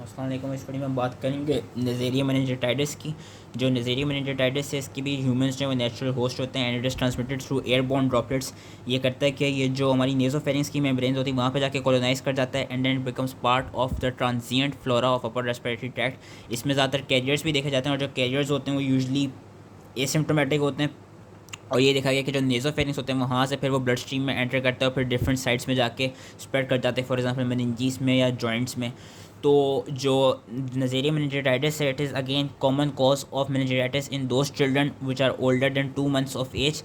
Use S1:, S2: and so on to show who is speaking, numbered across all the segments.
S1: अस्सलाम वालेकुम। इस वीडियो में बात करेंगे नज़ेरिया मेनिंजाइटिस की। जो नज़ेरिया मेनिंजाइटिस है इसके भी ह्यूमंस जो नेचुरल होस्ट होते हैं and it is transmitted through airborne droplets. ये करता है कि ये जो हमारी नेज़ोफेरिंग्स की मेम्ब्रेन्स होती है वहाँ पे जाके कॉलोनाइज कर जाता है and then it becomes part of the transient flora of upper respiratory tract. इसमें ज़्यादातर कैरियर्स भी देखे जाते हैं और जो कैरियर्स होते हैं वो यूजली एसिम्प्टोमेटिक होते हैं। और ये देखा गया कि जो नेज़ोफेरिंग्स होते हैं वहाँ से फिर वो ब्लड स्ट्रीम में एंटर करता है और फिर डिफरेंट साइड्स में जाके स्प्रेड कर जाते हैं, फॉर एग्जांपल मेनिंजीज में या जॉइंट्स में। तो जो नज़ेरिया मेनिंजाइटिस है it is again common cause of meningitis in those children which are older than 2 months of age.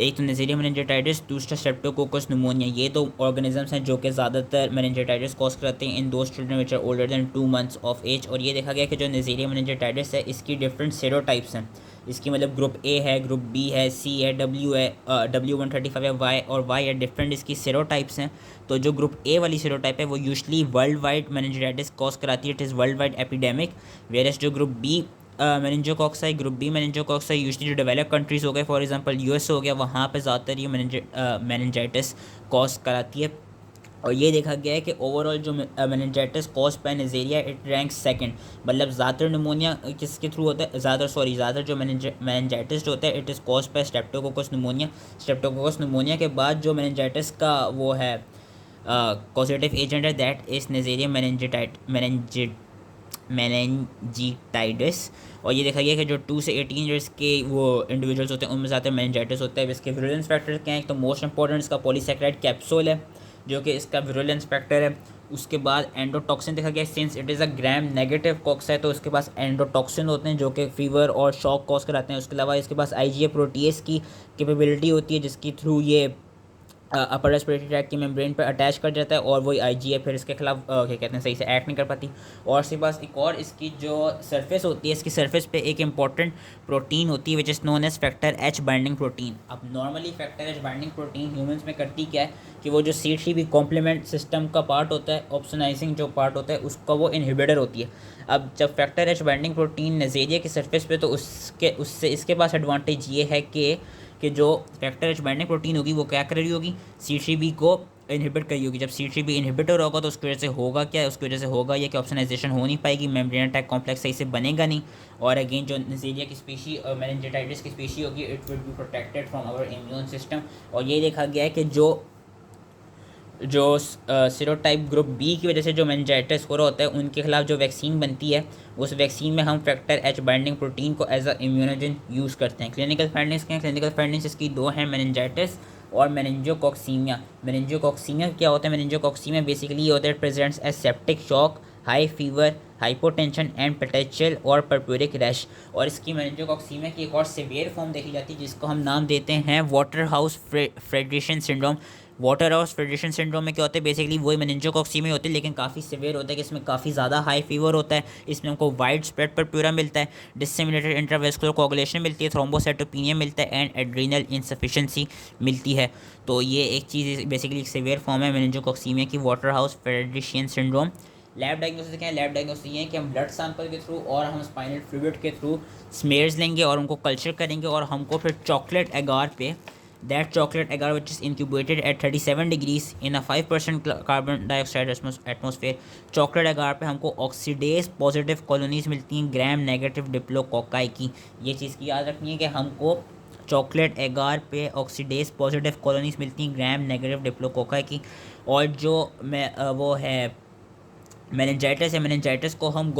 S1: एक तो नज़ेरिया मेनिंजाइटिस, दूसरा स्ट्रेप्टोकोकस न्यूमोनिया। ये दो ऑर्गेनिजम्स हैं जो कि ज़्यादातर मेनिंजाइटिस कॉज करते हैं in those children which are older than 2 months of age. और ये देखा गया कि जो नज़ेरिया मेनिंजाइटिस है इसकी डिफरेंट सेरोटाइप्स हैं। इसकी मतलब ग्रुप ए है, ग्रुप बी है, सी है, डब्ल्यू है, W135 है, वाई और वाई है। डिफरेंट इसकी सेरोटाइप्स हैं। तो जो ग्रुप ए वाली सेरोटाइप है वो usually world wide meningitis cause कराती है, it is world wide epidemic. Whereas जो ग्रुप बी मेनिंजोकॉक्स है, ग्रुप बी मेनिंजोकॉक्स है, यूजली जो डेवलप कंट्रीज़ हो गए, फॉर एग्जांपल यूएस हो गया, वहाँ पे ज़्यादातर ये मेनिंजाइटिस कॉज कराती है। और ये देखा गया है कि ओवरऑल जो meningitis cause by Neisseria it rank second. मतलब ज़्यादातर निमोनिया किसके थ्रू होता है, ज़्यादातर जो मेनिंजाइटिस होता है it is cause by streptococcus pneumonia. Streptococcus pneumonia के बाद जो मेनिंजाइटिस का वो है कॉजेटिव एजेंट है दैट इज़ नज़ेरिया मेनिंजिटाइडिस। और ये देखा गया कि जो 2 से 18 ईयर्स के वो इंडिविजुअल्स होते हैं उनमें ज़्यादा मेनिंजाइटिस होता है। इसके विरुलेंस फैक्टर क्या है, तो मोस्ट इंपॉर्टेंट इसका पॉलीसैकेराइड कैप्सूल है जो कि इसका विरुलेंस फैक्टर है। उसके बाद एंडोटॉक्सिन देखा गया, since it is a gram negative coccus है तो इसके पास एंडोटॉक्सिन होते हैं जो कि फीवर और शॉक कॉज कराते हैं। उसके अलावा इसके पास आईजीए प्रोटीएस की कैपेबिलिटी होती है जिसकी थ्रू ये अपर रेस्पिरेटरी ट्रैक की मेम्ब्रेन पर अटैच कर जाता है और वही आईजीए फिर इसके खिलाफ क्या कहते हैं सही से एक्ट नहीं कर पाती। और इसके पास एक और इसकी जो सरफेस होती है, इसकी सरफेस पे एक इंपॉर्टेंट प्रोटीन होती है which is known as factor H binding protein. अब normally factor H binding protein humans में करती क्या है कि वो जो C3b कॉम्प्लीमेंट सिस्टम का पार्ट होता है, ऑप्सोनाइजिंग जो पार्ट होता है उसका वो इनहिबिटर होती है। अब जब फैक्टर एच बाइंडिंग प्रोटीन नज़ेरिया की सरफेस पे तो उससे इसके पास एडवांटेज ये है कि जो फैक्टर एच बाइंडिंग प्रोटीन होगी वो क्या कर रही होगी, C3b को इनहिबिट करी होगी। जब C3b इनहिबिटर होगा तो उसकी वजह से होगा क्या, उसकी वजह से होगा ये कि ऑप्सनाइजेशन हो नहीं पाएगी, मेम्ब्रेन अटैक कॉम्प्लेक्स सही से बनेगा नहीं। और अगेन जो नज़ेरिया की स्पीशी और मेनिंजाइटिस की स्पीशी होगी it will be protected from our immune system. और ये देखा गया है कि जो सीरोटाइप ग्रुप बी की वजह से जो मेनिंजाइटिस हो रहा होता है उनके खिलाफ जो वैक्सीन बनती है उस वैक्सीन में हम फैक्टर एच बाइंडिंग प्रोटीन को एज अ इम्यूनोजन यूज़ करते हैं। क्लिनिकल फाइंडिंग्स क्या हैं, क्लिनिकल फाइंडिंग्स इसकी दो हैं, मेनिंजाइटिस और मेनिंजोकॉक्सीमिया। मेनिंजोकॉक्सीमिया क्या होता है, मेनिंजोकॉक्सीमिया बेसिकली ये होता है presents as septic shock, high fever, hypotension and petechial और पर्प्यूरिक रैश। और इसकी मेनिंजोकॉक्सीमिया की एक और सिवियर फॉर्म देखी जाती है जिसको हम नाम देते हैं Waterhouse Friderichsen syndrome. Waterhouse Friderichsen syndrome में क्या होता है, बेसिकली वही मेनिंजोकॉक्सीमिया होती है लेकिन काफ़ी सिवियर होता है कि इसमें काफ़ी ज़्यादा हाई फीवर होता है, इसमें हमको वाइड स्प्रेड पर्प्यूरा मिलता है, डिसेमिनेटेड इंट्रावेस्कुलर कोगुलेशन मिलती है, थ्रोम्बोसाइटोपेनिया मिलता है एंड एड्रीनल इनसफिशिएंसी मिलती है। तो ये एक चीज़ बेसिकली एक सिवियर फॉर्म है मेनिंजोकॉक्सीमिया की, Waterhouse Friderichsen syndrome. Lab diagnosis क्या है, लैब डायग्नोसिस ये है कि हम ब्लड सैंपल के थ्रू और हम स्पाइनल फ्लूइड के थ्रू स्मेयर्स लेंगे और उनको कल्चर करेंगे और हमको फिर चॉकलेट एगार पे that chocolate agar which is incubated at 37 degrees in a 5% carbon dioxide atmosphere, chocolate agar पे हमको ऑक्सीडेज पॉजिटिव कॉलोनीज मिलती हैं ग्राम नेगेटिव डिप्लोकोकाई की। ये चीज़ की याद रखनी है कि हमको चॉकलेट एगार पे ऑक्सीडेज पॉजिटिव कॉलोनीज मिलती हैं ग्राम नेगेटिव डिप्लोकोकाई की। और जो वो है मेनिंजाइटिस है, मेनिंजाइटिस को हम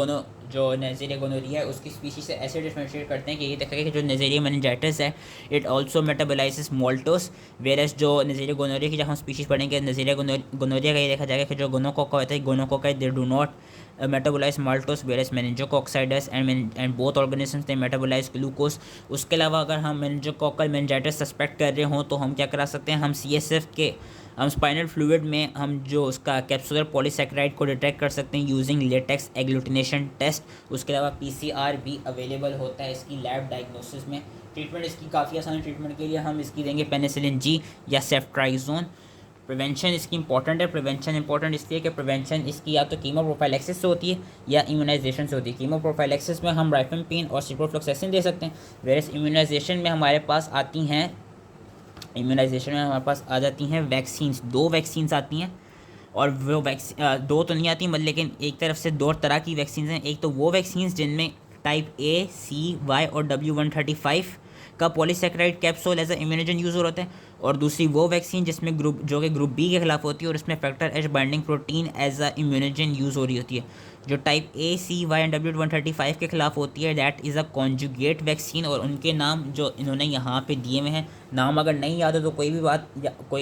S1: जो नज़ेरिया गोनोरिया है उसकी स्पीशीज से ऐसे डिफरेंशिएट करते हैं कि ये देखा गया कि जो नज़ेरिया मेनिंजाइटिस है इट ऑल्सो मेटाबोलाइजेस मोल्टोस, वेरस जो नज़ेरिया गोनोरिया की जब हम स्पीशीज पढ़ेंगे नज़ेरिया गोनोरिया का ये देखा जाएगा कि जो गोनोकोका होता है gonococci they do not metabolize maltose versus meningococci and both organisms they metabolize glucose. उसके अलावा अगर हम मेनिंजोकोकल मेनिंजाइटिस सस्पेक्ट कर रहे हों तो हम क्या करा सकते हैं, हम CSF के हम स्पाइनल फ्लूइड में हम जो उसका कैप्सुलर पॉलीसैकेराइड को डिटेक्ट कर सकते हैं यूजिंग लेटेक्स एग्लूटिनेशन टेस्ट। उसके अलावा PCR भी अवेलेबल होता है इसकी लैब डायग्नोसिस में। ट्रीटमेंट इसकी काफ़ी आसान, ट्रीटमेंट के लिए हम इसकी देंगे पेनिसिलिन G या सेफ्ट्राइजोन। प्रिवेंशन इसकी इंपॉर्टेंट है, प्रिवेंशन इंपॉर्टेंट इसलिए कि प्रिवेंशन इसकी या तो कीमो प्रोफाइलेक्सिस से होती है या इम्यूनाइजेशन से होती है। कीमो प्रोफाइलेक्सिस में हम राइफेम्पिन और सिप्रोफ्लोक्सासिन दे सकते हैं, वेरस इम्यूनाइजेशन में हमारे पास आती हैं, इम्यूनाइजेशन में हमारे पास आ जाती हैं वैक्सीन्स, 2 वैक्सीन्स आती हैं और वो वैक्सीन दो तो नहीं आती मतलब, लेकिन एक तरफ से दो तरह की वैक्सीन हैं। एक तो वो वैक्सीन जिनमें टाइप ए, सी, वाई और W135 का polysaccharide capsule as a immunogen use हो रहा है, और दूसरी वो वैक्सीन जिसमें ग्रुप बी के खिलाफ होती है और इसमें factor H binding protein as a immunogen use हो रही होती है। जो type A, C, Y and W135 के खिलाफ होती है that is a conjugate vaccine, और उनके नाम जो इन्होंने यहाँ पे दिए हुए हैं, नाम अगर नहीं याद हो तो कोई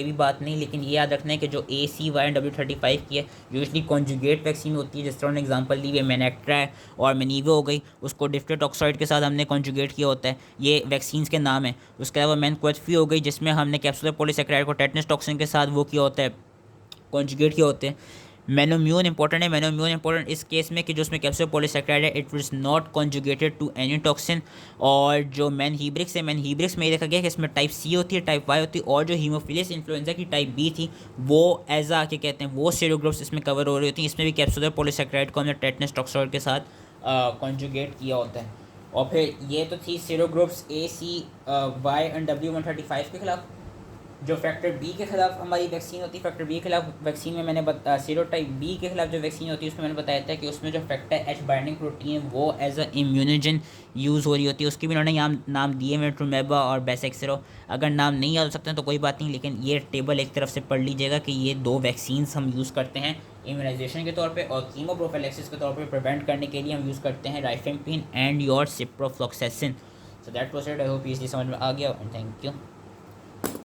S1: भी बात नहीं, लेकिन ये याद रखना है कि जो ए, सी, वाई एंड W35 की है यूजली कॉन्जुगेट वैक्सीन होती है। जिस तरह उन्होंने एग्जाम्पल ली है मैनेक्ट्रा है और मेनीवो हो गई, उसको डिफ्टेट ऑक्साइड के साथ हमने कॉन्जुगेट किया होता है, ये वैक्सीन के नाम है। उसके अलावा मैनक्वेथफी हो गई जिसमें हमने कैप्सूलर पॉलीसेकेराइड को टेटनस टॉक्सिन के साथ वो किया होता है, कॉन्जुगेट किया होते हैं। मैनोम्यून इंपॉर्टेंट है, मैनोम्यून इंपॉर्टेंट इस केस में कि जो उसमें कैप्सूल पॉलीसेकेराइड है it is not conjugated to any toxin. और जो मैनहीब्रिक्स है, मैनहीब्रिक्स में ये देखा गया कि इसमें टाइप सी होती है, टाइप वाई होती है, और जो हीमोफिलियस इन्फ्लुएंजा की टाइप बी थी वो एजा के कहते हैं वो सेरोग्रुप्स इसमें कवर हो रही होती हैं। इसमें भी कैप्सूलर पॉलीसेकेराइड को हमने टेटनस टॉक्साइड के साथ कॉन्जुगेट किया होता है। और फिर ये तो थी सेरोग्रुप्स ए, सी, वाई एंड W135 के खिलाफ। जो फैक्टर बी के खिलाफ हमारी वैक्सीन होती है, फैक्टर बी के खिलाफ वैक्सीन में मैंने सीरोटाइप बी के खिलाफ जो वैक्सीन होती है उसमें मैंने बताया था कि उसमें जो फैक्टर एच बाइंडिंग प्रोटीन वो एज अ इम्यूनोजन यूज़ हो रही होती है। उसकी भी उन्होंने यहाँ नाम दिए हैं, ट्रुमेबा और बेसेक्सरो। अगर नाम नहीं याद हो सकते हैं तो कोई बात नहीं, लेकिन ये टेबल एक तरफ से पढ़ लीजिएगा कि ये दो वैक्सीन्स हम यूज़ करते हैं इम्यूनाइजेशन के तौर पे, और कीमोप्रोफिलैक्सिस के तौर पे प्रिवेंट करने के लिए हम यूज़ करते हैं rifampin and your ciprofloxacin. So that was it. I hope ये समझ में आ गया, एंड थैंक यू।